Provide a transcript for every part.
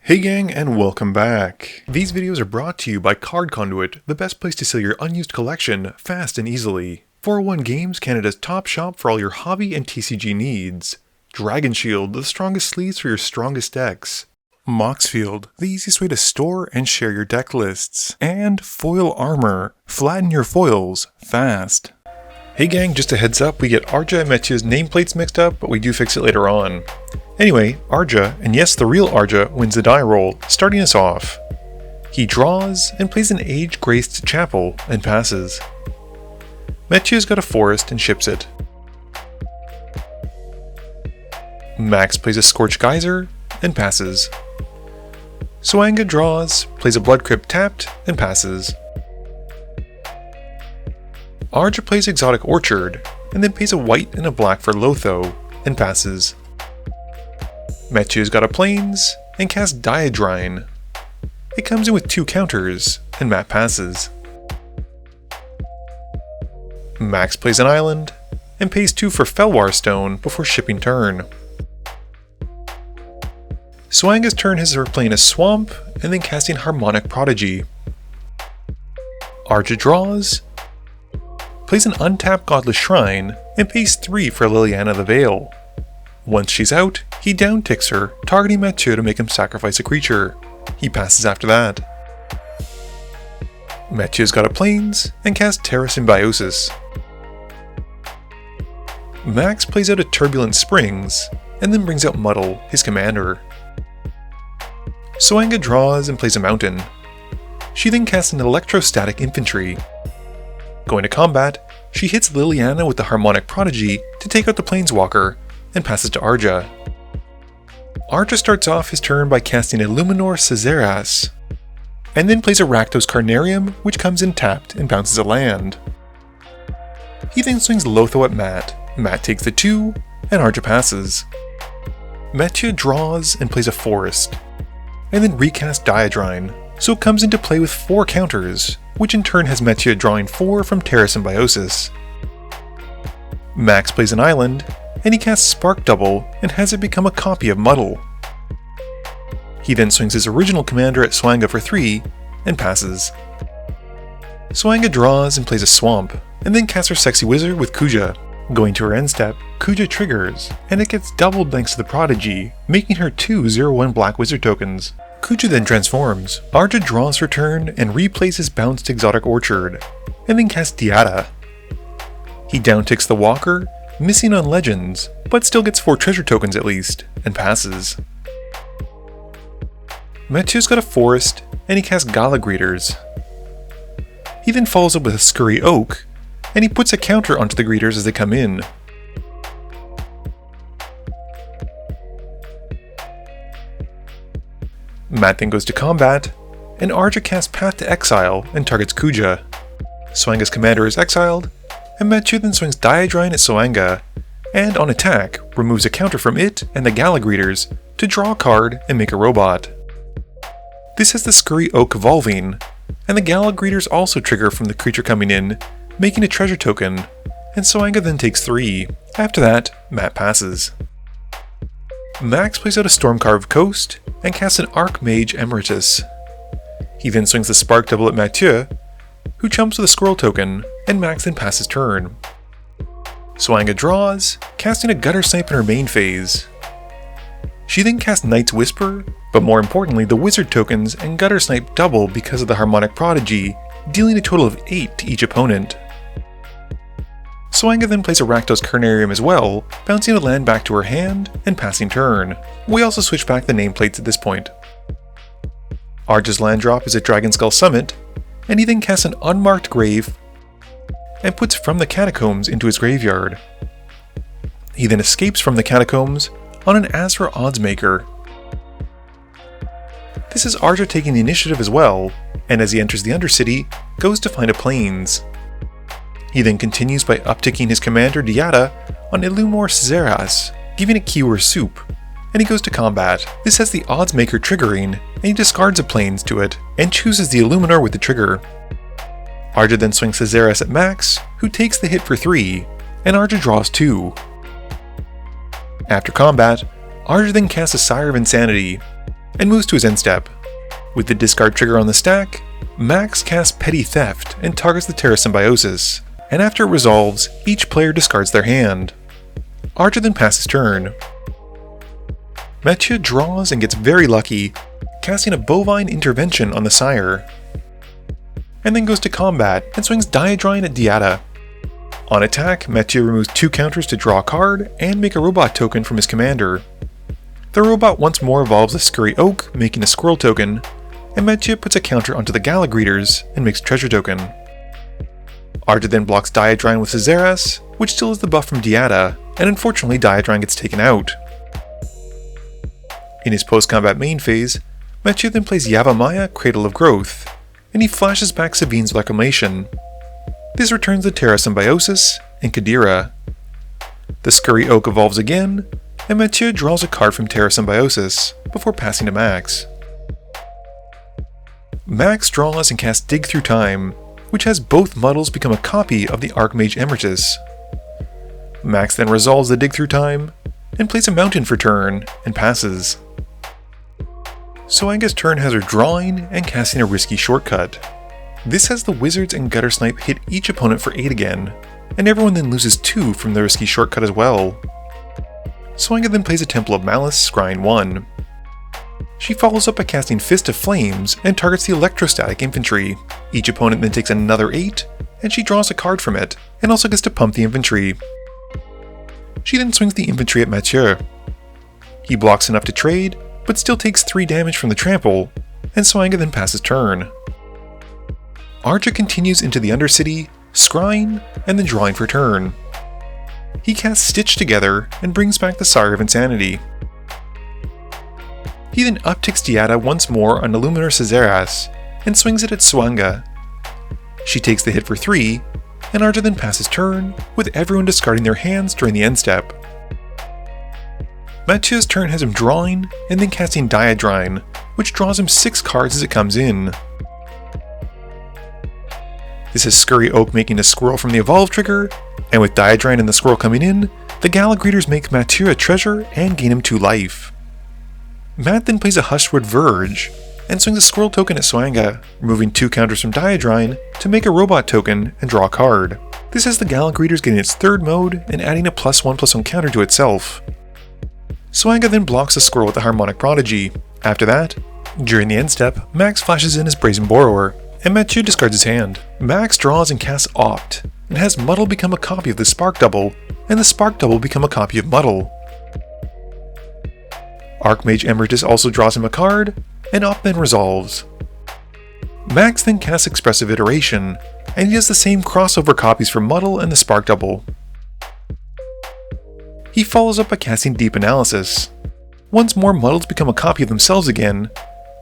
Hey gang, and welcome back. These videos are brought to you by Card Conduit, the best place to sell your unused collection fast and easily. 401 Games, Canada's top shop for all your hobby and TCG needs. Dragon Shield, the strongest sleeves for your strongest decks. Moxfield, the easiest way to store and share your deck lists. And Foil Armor, flatten your foils fast. Hey gang, just a heads up, we get Arja and Metya's nameplates mixed up, but we do fix it later on. Anyway, Arja, and yes the real Arja, wins the die roll, starting us off. He draws and plays an age-graced chapel and passes. Metya's got a forest and ships it. Max plays a Scorched Geyser and passes. Swanga draws, plays a Blood Crypt tapped and passes. Arja plays Exotic Orchard, and then pays a white and a black for Lotho, and passes. Metya's got a Plains, and casts Dyadrine. It comes in with 2 counters, and Matt passes. Max plays an Island, and pays 2 for Felwar Stone before shipping turn. Swanga's turn has her playing a Swamp, and then casting Harmonic Prodigy. Arja draws, plays an untapped Godless Shrine, and pays 3 for Liliana the Veil. Once she's out, he downticks her, targeting Metya to make him sacrifice a creature. He passes after that. Metya's got a Plains, and casts Terra Symbiosis. Max plays out a Turbulent Springs, and then brings out Muddle, his commander. Swanga draws and plays a Mountain. She then casts an Electrostatic Infantry. Going to combat, she hits Liliana with the Harmonic Prodigy to take out the Planeswalker, and passes to Arja. Arja starts off his turn by casting a Luminor Caesaras, and then plays a Rakdos Carnarium, which comes in tapped and bounces a land. He then swings Lotho at Matt. Matt takes the 2, and Arja passes. Metya draws and plays a Forest, and then recasts Dyadrine, so it comes into play with 4 counters, which in turn has Metya drawing 4 from Terra Symbiosis. Max plays an Island, and he casts Spark Double and has it become a copy of Muddle. He then swings his original commander at Swanga for 3, and passes. Swanga draws and plays a Swamp, and then casts her Sexy Wizard with Kuja. Going to her end step, Kuja triggers, and it gets doubled thanks to the Prodigy, making her 2 0/1 black wizard tokens. Kuja then transforms. Arja draws her turn and replays his bounced Exotic Orchard, and then casts Dihada. He downticks the Walker, missing on Legends, but still gets 4 treasure tokens at least, and passes. Metya's got a Forest, and he casts Gala Greeters. He then follows up with a Scurry Oak, and he puts a counter onto the Greeters as they come in. Matt then goes to combat, and Arja casts Path to Exile and targets Kuja. Swanga's commander is exiled, and Metya then swings Dyadrine at Swanga, and on attack, removes a counter from it and the Gala Greeters to draw a card and make a robot. This has the Scurry Oak evolving, and the Gala Greeters also trigger from the creature coming in, making a treasure token, and Swanga then takes 3. After that, Matt passes. Max plays out a Stormcarved Coast, and casts an Archmage Emeritus. He then swings the Spark Double at Metya, who chumps with a Squirrel token, and Max then passes turn. Swanga draws, casting a Gutter Snipe in her main phase. She then casts Knight's Whisper, but more importantly the Wizard tokens and Gutter Snipe double because of the Harmonic Prodigy, dealing a total of 8 to each opponent. Swanga then plays a Rakdos Carnarium as well, bouncing a land back to her hand and passing turn. We also switch back the nameplates at this point. Arja's land drop is at Dragonskull Summit, and he then casts an Unmarked Grave and puts From the Catacombs into his graveyard. He then escapes from the Catacombs on an Azra Oddsmaker. This is Arja taking the initiative as well, and as he enters the Undercity, goes to find a Plains. He then continues by upticking his commander Dihada on Illumor Caesaras, giving it Keyword Soup, and he goes to combat. This has the Oddsmaker triggering, and he discards a Plains to it, and chooses the Illuminor with the trigger. Arja then swings Caesaras at Max, who takes the hit for 3, and Arja draws 2. After combat, Arja then casts a Sire of Insanity. and moves to his end step. With the discard trigger on the stack, Max casts Petty Theft and targets the Terra Symbiosis, and after it resolves, each player discards their hand. Archer then passes turn. Mathieu draws and gets very lucky, casting a Bovine Intervention on the Sire, and then goes to combat and swings Dyadrine at Dihada. On attack, Mathieu removes 2 counters to draw a card and make a robot token from his commander. The robot once more evolves a Scurry Oak, making a squirrel token, and Mathieu puts a counter onto the Gala Greeters and makes a treasure token. Archer then blocks Dyadrine with Cesaras, which still has the buff from Dihada, and unfortunately Dyadrine gets taken out. In his post-combat main phase, Mathieu then plays Yavimaya, Cradle of Growth, and he flashes back Savine's Reclamation. This returns the Terra Symbiosis and Kadira. The Scurry Oak evolves again, and Mathieu draws a card from Terra Symbiosis, before passing to Max. Max draws and casts Dig Through Time, which has both Muddles become a copy of the Archmage Emeritus. Max then resolves the Dig Through Time, and plays a mountain for turn, and passes. Soanga's turn has her drawing and casting a risky shortcut. This has the Wizards and Gutter Snipe hit each opponent for 8 again, and everyone then loses 2 from the risky shortcut as well. Soanga then plays a Temple of Malice, scrying 1. She follows up by casting Fist of Flames and targets the Electrostatic Infantry. Each opponent then takes another 8, and she draws a card from it, and also gets to pump the infantry. She then swings the infantry at Mathieu. He blocks enough to trade, but still takes 3 damage from the trample, and Soanga then passes turn. Archer continues into the Undercity, scrying, and then drawing for turn. He casts Stitch Together and brings back the Sire of Insanity. He then upticks Dihada once more on Illuminar Cesaras, and swings it at Soanga. She takes the hit for 3, and Archer then passes turn, with everyone discarding their hands during the end step. Mathieu's turn has him drawing, and then casting Dyadrine, which draws him 6 cards as it comes in. This is Scurry Oak making a squirrel from the Evolve trigger, and with Dyadrine and the squirrel coming in, the Gala Greeters make Mathieu a treasure and gain him 2 life. Matt then plays a Hushwood Verge, and swings a squirrel token at Soanga, removing 2 counters from Dyadrine to make a robot token and draw a card. This has the Gala Greeters getting its 3rd mode and adding a +1/+1 counter to itself. Soanga then blocks the squirrel with the Harmonic Prodigy. After that, during the end step, Max flashes in his Brazen Borrower, and Mathieu discards his hand. Max draws and casts Opt, and has Muddle become a copy of the Spark Double, and the Spark Double become a copy of Muddle. Archmage Emeritus also draws him a card, and Opt then resolves. Max then casts Expressive Iteration, and he has the same crossover copies for Muddle and the Spark Double. He follows up by casting Deep Analysis. Once more Muddles become a copy of themselves again,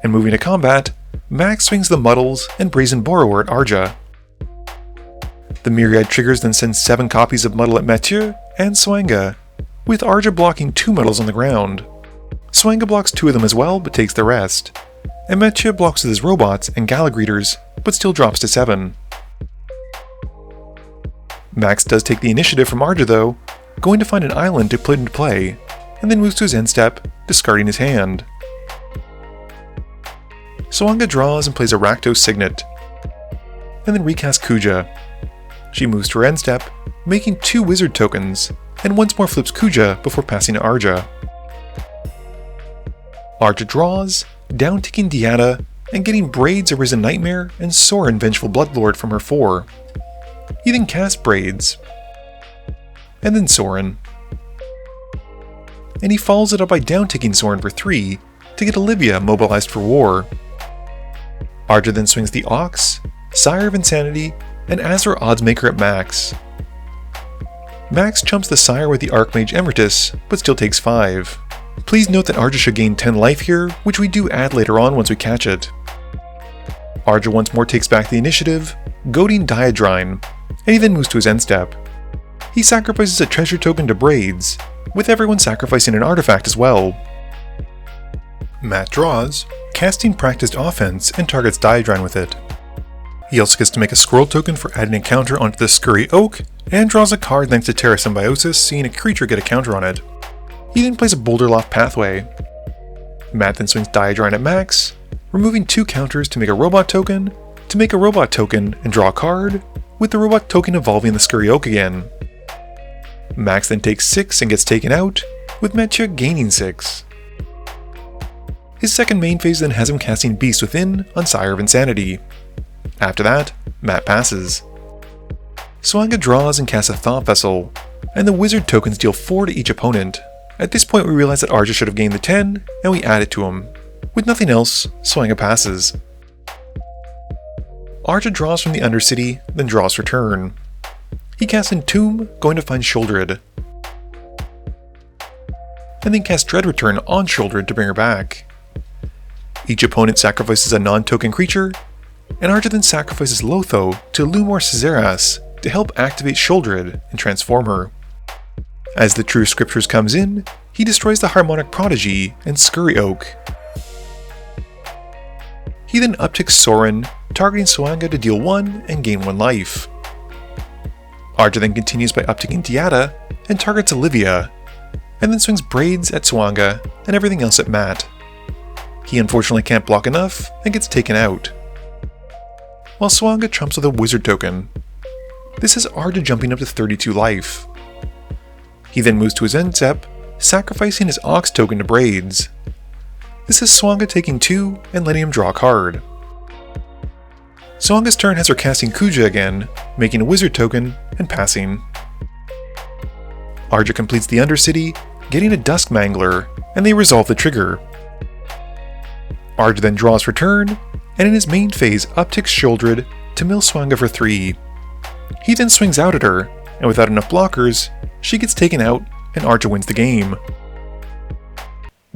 and moving to combat, Max swings the Muddles and Brazen Borrower at Arja. The Myriad triggers then send 7 copies of Muddle at Mathieu and Soanga, with Arja blocking 2 Muddles on the ground. Soanga blocks 2 of them as well, but takes the rest, and Mathieu blocks with his robots and Gala Greeters, but still drops to 7. Max does take the initiative from Arja though, going to find an island to put into play, and then moves to his end step, discarding his hand. Soanga draws and plays a Rakdos Signet, and then recasts Kuja. She moves to her end step, making 2 wizard tokens, and once more flips Kuja before passing to Arja. Arja draws, down-ticking Dihada, and getting Braids Arisen Nightmare and Soren Vengeful Bloodlord from her 4. He then casts Braids, and then Soren. And he follows it up by down-ticking Soren for 3 to get Olivia mobilized for war. Arja then swings the Ox, Sire of Insanity, and Azra Oddsmaker at Max. Max chumps the Sire with the Archmage Emeritus, but still takes 5. Please note that Arja should gain 10 life here, which we do add later on once we catch it. Arja once more takes back the initiative, goading Dyadrine, and he then moves to his end step. He sacrifices a treasure token to Braids, with everyone sacrificing an artifact as well. Matt draws, casting Practiced Offense and targets Dyadrine with it. He also gets to make a squirrel token for adding a counter onto the Scurry Oak, and draws a card thanks to Terra Symbiosis, seeing a creature get a counter on it. He then plays a Boulderloft Pathway. Matt then swings Dyadrine at Max, removing 2 counters to make a robot token, and draw a card, with the robot token evolving the Scurry Oak again. Max then takes 6 and gets taken out, with Mathieu gaining 6. His second main phase then has him casting Beast Within on Sire of Insanity. After that, Matt passes. Swanga draws and casts a Thought Vessel, and the wizard tokens deal 4 to each opponent. At this point we realize that Arja should have gained the 10, and we add it to him. With nothing else, Swanga passes. Arja draws from the Undercity, then draws for turn. He casts Entomb, going to find Sheoldred, and then casts Dread Return on Sheoldred to bring her back. Each opponent sacrifices a non-token creature, and Arja then sacrifices Lotho to Lumor Caesaras to help activate Sheoldred and transform her. As the True Scriptures comes in, he destroys the Harmonic Prodigy and Scurry Oak. He then upticks Soren, targeting Swanga to deal 1 and gain 1 life. Arja then continues by upticking Dihada and targets Olivia, and then swings Braids at Swanga and everything else at Matt. He unfortunately can't block enough and gets taken out, while Swanga trumps with a wizard token. This is Arja jumping up to 32 life. He then moves to his end step, sacrificing his Ox token to Braids. This is Swanga taking 2 and letting him draw a card. Swanga's turn has her casting Kuja again, making a wizard token and passing. Arja completes the Undercity, getting a Dusk Mangler, and they resolve the trigger. Arja then draws for turn, and in his main phase upticks Sheoldred to mill Swanga for 3. He then swings out at her, and without enough blockers, she gets taken out and Arja wins the game.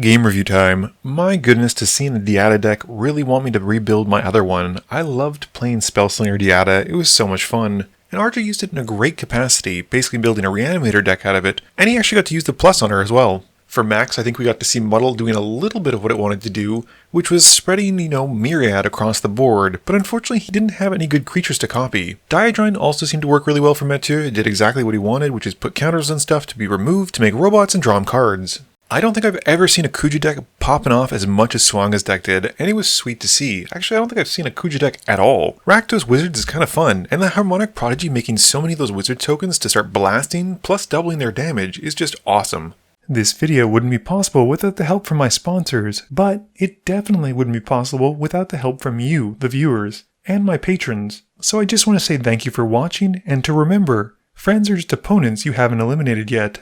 Game review time. My goodness, to see the Dihada deck really want me to rebuild my other one. I loved playing Spellslinger Dihada, it was so much fun. And Arja used it in a great capacity, basically building a Reanimator deck out of it, and he actually got to use the plus on her as well. For Max, I think we got to see Muddle doing a little bit of what it wanted to do, which was spreading, Myriad across the board, but unfortunately he didn't have any good creatures to copy. Dyadrine also seemed to work really well for Mathieu. It did exactly what he wanted, which is put counters on stuff to be removed to make robots and draw him cards. I don't think I've ever seen a Kuja deck popping off as much as Swanga's deck did, and it was sweet to see. Actually, I don't think I've seen a Kuja deck at all. Rakdos Wizards is kind of fun, and the Harmonic Prodigy making so many of those wizard tokens to start blasting, plus doubling their damage, is just awesome. This video wouldn't be possible without the help from my sponsors, but it definitely wouldn't be possible without the help from you, the viewers, and my patrons. So I just want to say thank you for watching, and to remember, friends are just opponents you haven't eliminated yet.